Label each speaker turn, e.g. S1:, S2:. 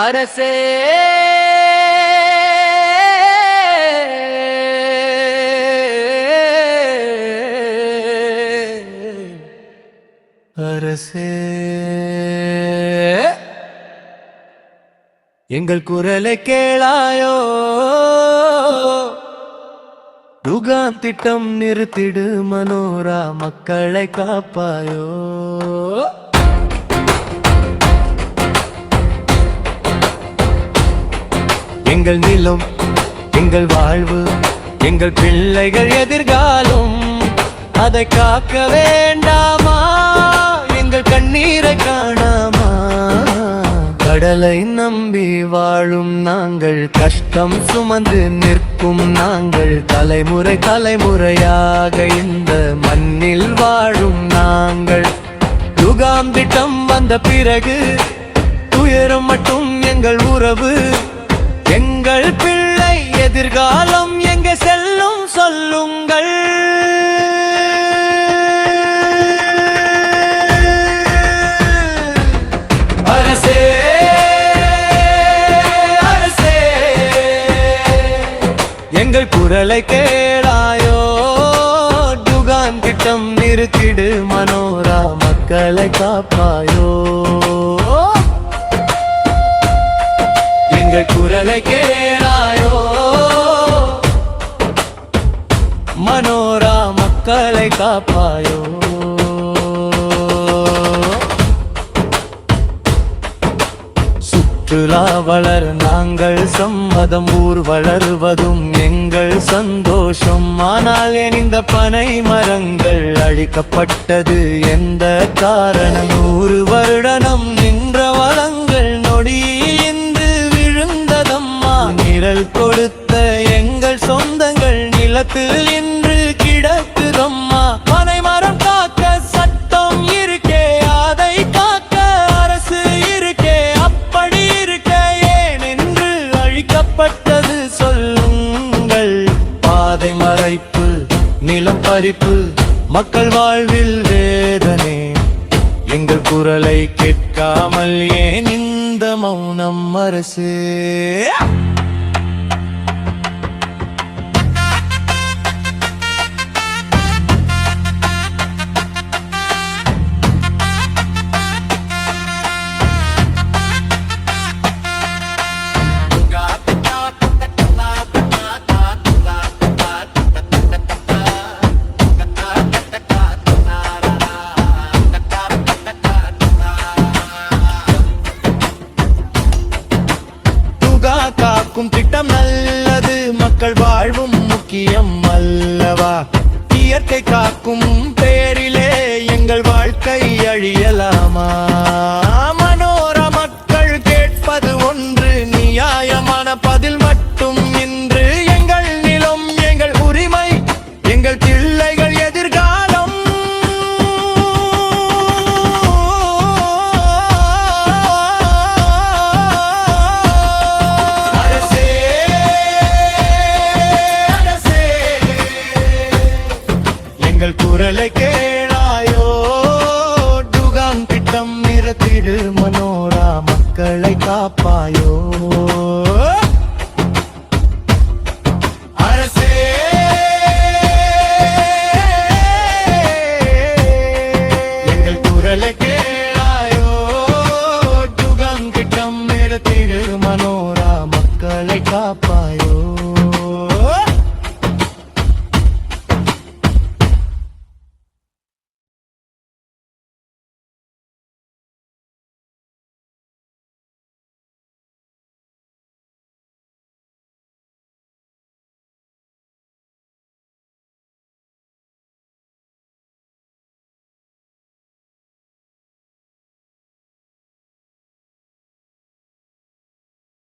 S1: அரசே அரசே எங்கள் குரலை கேளாயோ யுகாம் திட்டம் நிறுத்திடு மனோரா மக்களை காப்பாயோ எங்கள் நிலம் எங்கள் வாழ்வு எங்கள் பிள்ளைகள் எதிர்காலம் அதை காக்க வேண்டாமா எங்கள் கண்ணீரை காணாமா கடலை நம்பி வாழும் நாங்கள் கஷ்டம் சுமந்து நிற்கும் நாங்கள் தலைமுறை தலைமுறையாக இந்த மண்ணில் வாழும் நாங்கள் யுகாம் திட்டம் வந்த பிறகு துயரம் மட்டும் எங்கள் உறவு எங்கள் பிள்ளை எதிர்காலம் எங்கே செல்லும் சொல்லுங்கள் அரசே அரசே எங்கள் குரலை கேளாயோ யுகாம் திட்டம் நிறுத்திடு மனோரா மக்களை காப்பாயோ எங்கள் குரலை கேளாயோ மனோரா மக்களை காப்பாயோ சுற்றுலா வளர் நாங்கள் சம்மதம் ஊர் வளருவதும் எங்கள் சந்தோஷம் ஆனால் இந்த பனை மரங்கள் அழிக்கப்பட்டது எந்த காரணம் 100 வருடம் நின்ற வளங்கள் நொடியின்றி விழுந்ததம்மா நிழல் கொடுத்த எங்கள் சொந்தங்கள் நிலத்தில் இன்று கிடக்குதம்மா பனை மரம் காக்க சட்டம் இருக்கே அதை காக்க அரசு இருக்கே அப்படி இருக்க ஏன் என்று அழிக்கப்பட்டது சொல்லுங்கள் பாதை மறைப்பு நிலம் பறிப்பு மக்கள் வாழ்வில் வேதனை எங்கள் குரலை கேட்காமல் ஏன் இந்த மௌனம் அரசு காக்கும் திட்டம் நல்லது மக்கள் வாழ்வும் முக்கியம் அல்லவா இயற்கை காக்கும் பேரிலே எங்கள் வாழ்க்கை அழியலாமா மனோரா மக்கள் கேட்பது ஒன்று நியாயமான பதில் மட்டும் இன்று எங்கள் நிலம் எங்கள் உரிமை எங்கள் பிள்ளைகள் எதிர்காலம் எங்கள் குரலை கேளாயோ யுகாம் திட்டம் நிறுத்திடு மனோரா மக்களை காப்பாயோ